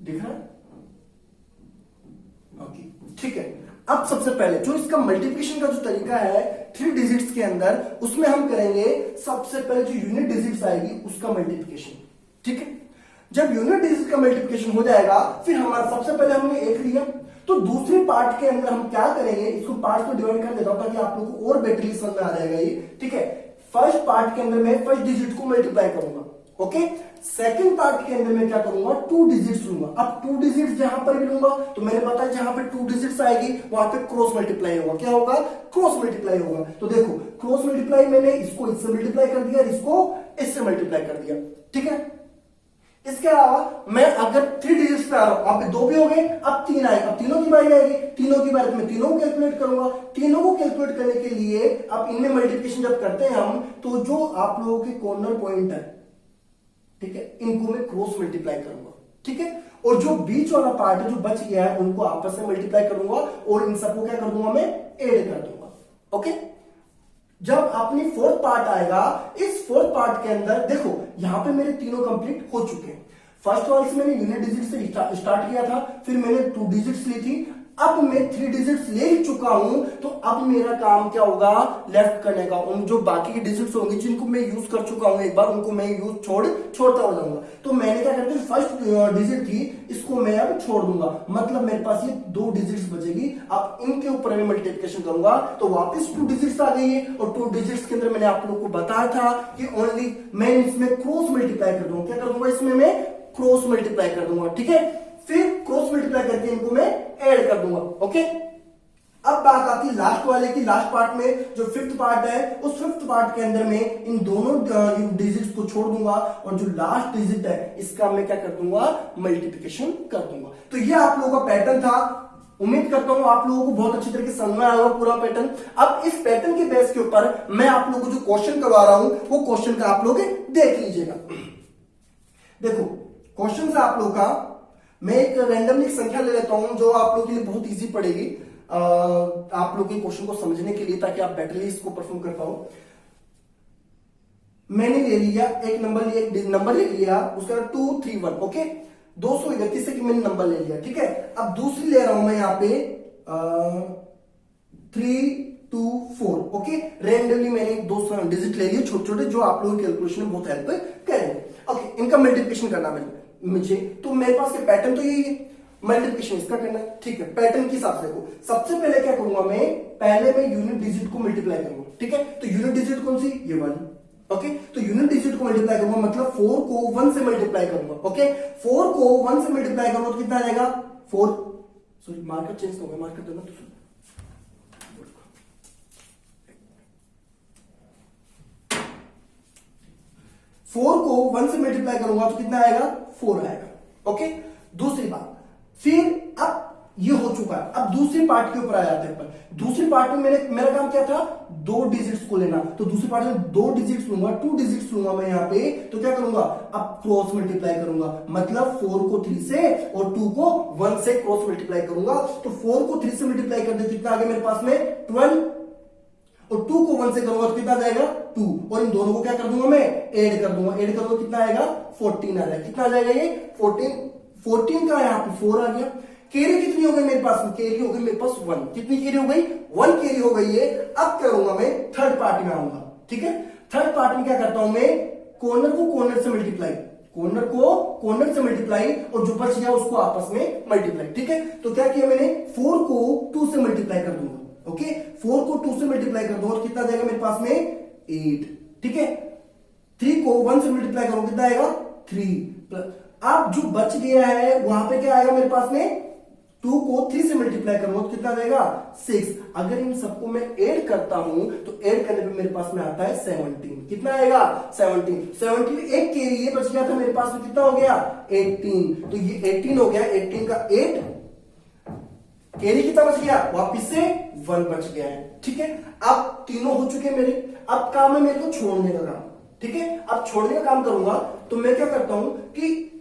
दिख रहा है ओके ठीक है। अब सबसे पहले जो इसका मल्टीप्लिकेशन का जो तरीका है 3 डिजिट्स के अंदर, उसमें हम करेंगे सबसे पहले जो यूनिट डिजिट्स आएगी उसका मल्टीप्लिकेशन। ठीक है जब यूनिट डिजिट का मल्टीप्लिकेशन हो जाएगा, फिर हमारा सबसे पहले हमने 1 लिया, तो दूसरे पार्ट के अंदर हम क्या करेंगे, इसको पार्ट में डिवाइड कर देता हूं ताकि आप लोगों को और बेटरली समझ में आ जाएगा ये। ठीक है फर्स्ट पार्ट के अंदर मैं फर्स्ट डिजिट को मल्टीप्लाई करूंगा। ओके सेकंड पार्ट के अंदर मैं क्या करूंगा 2 डिजिट्स लूंगा। अब 2 डिजिट्स जहां पर भी लूंगा तो मैंने बताया जहां पे 2 डिजिट्स आएगी वहां पे क्रॉस मल्टीप्लाई होगा। क्या होगा क्रॉस मल्टीप्लाई होगा। तो देखो क्रॉस मल्टीप्लाई मैंने इसको इससे मल्टीप्लाई कर दिया, इसको इससे मल्टीप्लाई कर दिया। ठीक है इसके अलावा मैं अगर 3 डिजिट्स पे आ रहा हूं, आप 2 भी हो गए, अब 3 आए, अब तीनों की बारी आएगी, तीनों की बारी में तीनों को कैलकुलेट करूंगा। तीनों को कैलकुलेट करने के लिए अब इनमें मल्टीप्लिकेशन जब करते हैं हम, तो जो आप लोगों के कॉर्नर पॉइंट है, ठीक है इनको मैं क्रॉस मल्टीप्लाई करूंगा। ठीक है और जो बीच वाला पार्ट है जो बच गया है उनको आपस में मल्टीप्लाई करूंगा और इन सबको क्या कर दूंगा मैं ऐड कर दूंगा। ओके जब अपनी 4th पार्ट आएगा, इस 4th पार्ट के अंदर देखो यहां पे मेरे तीनों कंप्लीट हो चुके हैं। फर्स्ट वाले से मैंने यूनिट डिजिट से स्टार्ट किया था, फिर मैंने 2 डिजिट्स ली थी, अब मैं 3 डिजिट्स ले ही चुका हूं, तो अब मेरा काम क्या होगा लेफ्ट करने का। उन जो बाकी की डिजिट्स होंगी जिनको मैं यूज कर चुका हूं एक बार, उनको मैं यूज छोड़ता हो जाऊंगा। तो मैंने क्या करते फर्स्ट डिजिट थी इसको मैं अब छोड़ दूंगा, मतलब मेरे पास ये 2 डिजिट्स बचेगी। अब इनके ऊपर मैं मल्टीप्लिकेशन करूंगा तो वापस 2 डिजिट्स आ गई है, और 2 डिजिट्स के अंदर मैंने आप लोग को बताया था कि ओनली मैं इसमें क्रॉस मल्टीप्लाई कर दूंगा। क्या कर दूंगा इसमें मैं क्रॉस मल्टीप्लाई कर दूंगा। ठीक है फिर क्रॉस मल्टीप्लाई करके इनको मैं ऐड कर दूंगा। ओके अब बात आती है लास्ट वाले की। लास्ट पार्ट में जो 5th पार्ट है, उस 5th पार्ट के अंदर में इन दोनों डिजिट्स को छोड़ दूंगा, और जो लास्ट डिजिट है इसका मैं क्या कर दूंगा मल्टीप्लिकेशन कर दूंगा। तो ये आप लोगों का पैटर्न था। उम्मीद करता हूं आप लोगों को बहुत अच्छी तरीके से समझ में आया होगा पूरा पैटर्न। अब इस पैटर्न के बेस के ऊपर मैं आप लोगों को जो क्वेश्चन करवा रहा हूं वो क्वेश्चन का आप लोग देख लीजिएगा। देखो क्वेश्चन से आप लोग का मैं एक रैंडमली संख्या ले लेता हूं जो आप लोगों के लिए बहुत इजी पड़ेगी आप लोग के क्वेश्चन को समझने के लिए, ताकि आप बेटरली इसको परफॉर्म कर पाओ। मैंने ले लिया एक नंबर ले लिया, उसका 231, ओके। 231 से कि मैंने नंबर ले लिया, ठीक है। अब दूसरी ले रहा हूं मैं यहाँ पे 324, ओके। रेंडमली मैंने दो डिजिट ले लिए छोटे छोटे, जो आप लोगों की कैलकुलेशन में बहुत हेल्प करेंगे, ओके। इनका मल्टीप्लिकेशन करना मुझे, तो मेरे पास पैटर्न तो यही है, मल्टीप्लिकेशन इसका करना है, ठीक है। पैटर्न के हिसाब से देखो, सबसे पहले क्या करूंगा मैं, पहले मैं यूनिट डिजिट को मल्टीप्लाई करूंगा, ठीक है। तो यूनिट डिजिट कौन सी, ये वाली, ओके। तो यूनिट डिजिट को मल्टीप्लाई करूंगा, मतलब 4 को 1 से मल्टीप्लाई करूंगा, ओके। 4 को 1 से मल्टीप्लाई करूंगा तो कितना आ जाएगा, 4, सॉरी मार्कर चेंज हो गया, मार्कर देना तो 4 को 1 से मल्टीप्लाई करूंगा तो कितना आएगा, 4 आएगा, ओके। दूसरी बात, फिर अब ये हो चुका है, अब दूसरी पार्ट के ऊपर आ जाते हैं अपन। दूसरी पार्ट में मेरा काम क्या था, दो डिजिट्स को लेना, तो दूसरी पार्ट में दो डिजिट्स लूंगा, 2 डिजिट्स लूंगा मैं यहाँ पे, तो क्या करूंगा, अब क्रॉस मल्टीप्लाई करूंगा, मतलब 4 को 3 से और 2 को 1 से क्रॉस मल्टीप्लाई करूंगा। तो 4 को 3 से मल्टीप्लाई कर दे, कितना आ गया मेरे पास में 12, और 2 को 1 से करूंगा तो कितना जाएगा 2, और इन दोनों को क्या कर दूंगा मैं, ऐड कर दूंगा, ऐड करूंगा कितना आएगा 14 आ जाएगा, कितना आ जाएगा ये 14 का यहाँ पे 4 आ गया। कैरी कितनी हो गई मेरे पास में, कैरी हो गई मेरे पास 1, कितनी कैरी हो गई 1 कैरी हो गई है। अब करूंगा मैं थर्ड पार्ट में आऊंगा, ठीक है। थर्ड पार्ट में क्या करता हूं मैं, कॉर्नर को कॉर्नर से मल्टीप्लाई, कॉर्नर को कॉर्नर से मल्टीप्लाई, और जो बच गया उसको आपस में मल्टीप्लाई, ठीक है। तो क्या किया मैंने, 4 को 2 से मल्टीप्लाई कर दूंगा, ओके। 4 को 2 से मल्टीप्लाई कर दूंगा तो कितना जाएगा मेरे पास में 8, ठीक है। 3 को 1 से मल्टीप्लाई करूंगा कितना आएगा 3, अब जो बच गया है वहां पे क्या आएगा मेरे पास में, 2 को 3 से मल्टीप्लाई करूंगा तो कितना आएगा 6। अगर इन सबको मैं ऐड करता हूं तो ऐड करने पे मेरे पास में आता है 17, कितना आएगा 17 एक कैरी ये बच गया था मेरे पास में, कितना हो गया 18, तो ये 18 हो गया, 18 का 8 कैरी कितना बच गया, वापिस से 1 बच गया है, ठीक है। अब तीनों हो चुके मेरे, अब काम है मेरे को छोड़ने का काम, ठीक है। अब छोड़ने का काम करूंगा तो मैं क्या करता हूं कि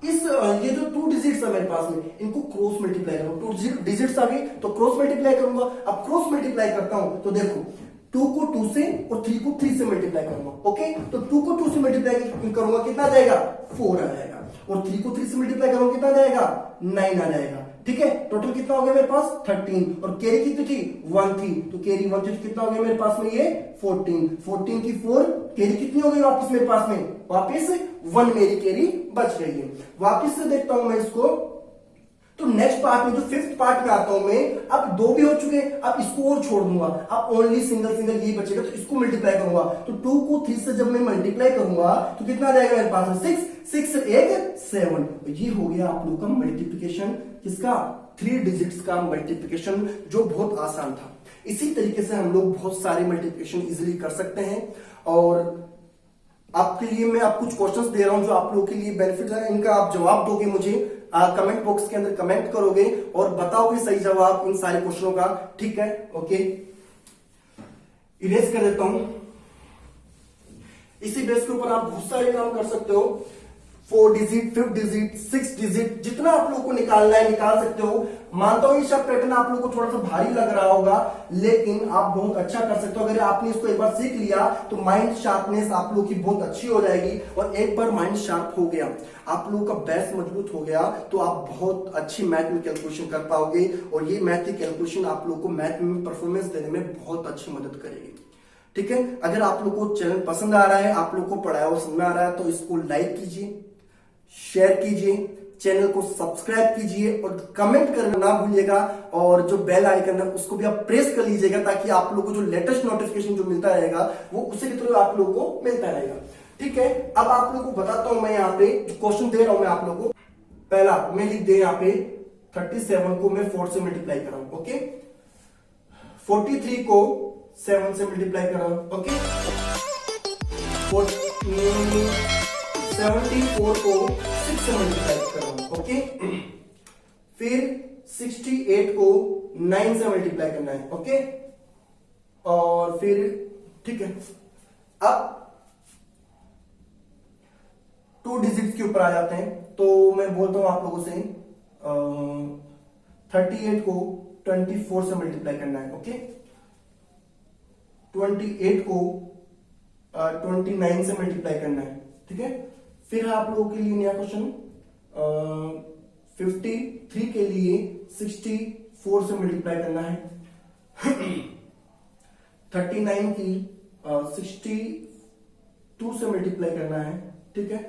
इस ये जो 2 डिजिट्स है मेरे पास में, इनको क्रॉस मल्टीप्लाई करूंगा, 2 डिजिट्स आ गई तो क्रॉस मल्टीप्लाई करूंगा। अब क्रॉस मल्टीप्लाई करता हूं तो देखो 2 को 2 से और 3 को 3 से मल्टीप्लाई करूंगा, ओके। तो 2 को 2 से मल्टीप्लाई करूंगा कितना आ जाएगा 4 आ जाएगा, और 3 को 3 से मल्टीप्लाई करूंगा कितना आ जाएगा 9 आ जाएगा, ठीक है। टोटल कितना हो गया मेरे पास 13, और कैरी कितनी थी 1 थी, तो कैरी 1 थी तो कितना हो गया मेरे पास में ये 14 की 4, कैरी कितनी हो गई वापस मेरे पास में, वापस 1 मेरी कैरी बच गई है। वापस से देखता हूं मैं इसको, तो नेक्स्ट पार्ट में जो 5th पार्ट में आता हूं मैं, अब 2 भी हो चुके, अब इसको और छोड़ दूंगा, अब ओनली सिंगल ये बचेगा, तो इसको मल्टीप्लाई करूंगा। तो 2 को 3 से जब मैं मल्टीप्लाई करूंगा तो कितना आ जाएगा मेरे पास में 6 1 7, ये हो गया आप लोगों का मल्टीप्लिकेशन, किसका 3 डिजिट्स का मल्टीप्लिकेशन, जो बहुत आसान था। इसी तरीके से हम लोग बहुत सारे मल्टीप्लिकेशन इजिली कर सकते हैं, और आपके लिए मैं आप कुछ क्वेश्चंस दे रहा हूं जो आप लोगों के लिए बेनिफिट है, इनका आप जवाब दोगे मुझे, कमेंट बॉक्स के अंदर कमेंट करोगे और बताओगे सही जवाब इन सारे क्वेश्चनों का, ठीक है। ओके, इरेज कर देता हूं। इसी बेस के ऊपर आप बहुत सारे काम कर सकते हो, 4 डिजिट 5 डिजिट 6 डिजिट, जितना आप लोगों को निकालना है निकाल सकते हो। मानता हूं ये सब पैटर्न आप लोगों को थोड़ा सा भारी लग रहा होगा, लेकिन आप बहुत अच्छा कर सकते हो। अगर आपने इसको एक बार सीख लिया तो माइंड शार्पनेस आप लोगों की बहुत अच्छी हो जाएगी, और एक बार माइंड शार्प हो गया, आप लोगों का बेस मजबूत हो गया, तो आप बहुत अच्छी मैथ में कैलकुलेशन कर पाओगे, और ये मैथ की कैलकुलेशन आप लोगों को मैथ में परफॉर्मेंस देने में बहुत अच्छी मदद करेगी, ठीक है। अगर आप लोगों को चैनल पसंद आ रहा है, आप लोगों को पढ़ाया हुआ समझ में आ रहा है, तो इसको लाइक कीजिए, शेयर कीजिए, चैनल को सब्सक्राइब कीजिए, और कमेंट करना ना भूलिएगा, और जो बेल आइकन है उसको भी आप प्रेस कर लीजिएगा, ताकि आप लोगों को जो लेटेस्ट नोटिफिकेशन जो मिलता रहेगा वो उसी के थ्रू आप लोगों को मिलता रहेगा, ठीक है। अब आप लोगों को बताता हूं मैं यहाँ पे जो क्वेश्चन दे रहा हूं मैं आप लोगों को। पहला मैं लिख दे यहाँ पे 37 को मैं 4 से मल्टीप्लाई कर रहा हूं, ओके। 43 को 7 से मल्टीप्लाई कर रहा हूं, ओके। 74 को 6 से मल्टीप्लाई कर रहा हूं, ओके। फिर 68 को 9 से मल्टीप्लाई करना है, ओके। और फिर ठीक है, अब 2 डिजिट के ऊपर आ जाते हैं, तो मैं बोलता हूं आप लोगों से 38 को 24 से मल्टीप्लाई करना है, ओके। 28 को 29 से मल्टीप्लाई करना है, ठीक है। फिर है आप लोगों के लिए नया क्वेश्चन, 53 के लिए 64 से मल्टीप्लाई करना है। 39 की 62 से मल्टीप्लाई करना है, ठीक है।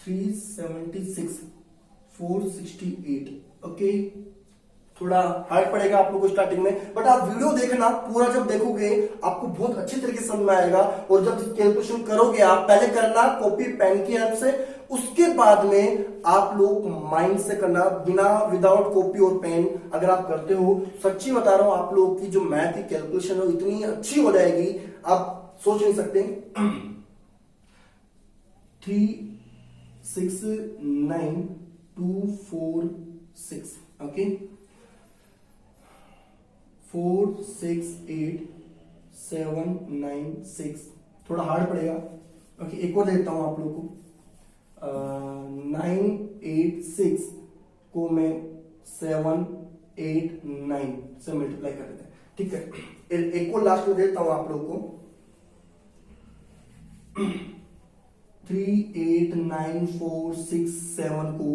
$376, 468, ओके। थोड़ा हार्ड पड़ेगा आप लोगों को स्टार्टिंग में, बट आप वीडियो देखना, पूरा जब देखोगे आपको बहुत अच्छी तरीके से समझ में आएगा। और जब कैलकुलेशन करोगे आप, पहले करना कॉपी पेन की हेल्प से, उसके बाद में आप लोग माइंड से करना, बिना विदाउट कॉपी और पेन। अगर आप करते हो, सच्ची बता रहा हूं, आप लोगों की जो मैथ की कैलकुलेशन हो इतनी अच्छी हो जाएगी, आप सोच नहीं सकते। 369,246, ओके। 468,796, थोड़ा हार्ड पड़ेगा, ओके। एक और देता हूं आप लोगों को, 986 को मैं 789 से मल्टीप्लाई कर देता है, ठीक है। एक और लास्ट में देता हूं आप लोगों को, 389467 को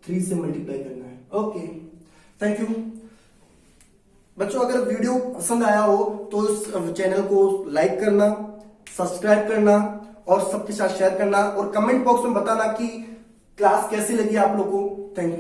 3 से मल्टीप्लाई करना है, ओके। थैंक यू बच्चों। अगर वीडियो पसंद आया हो तो इस चैनल को लाइक करना, सब्सक्राइब करना और सबके साथ शेयर करना, और कमेंट बॉक्स में बताना कि क्लास कैसी लगी आप लोगों को। Thank you.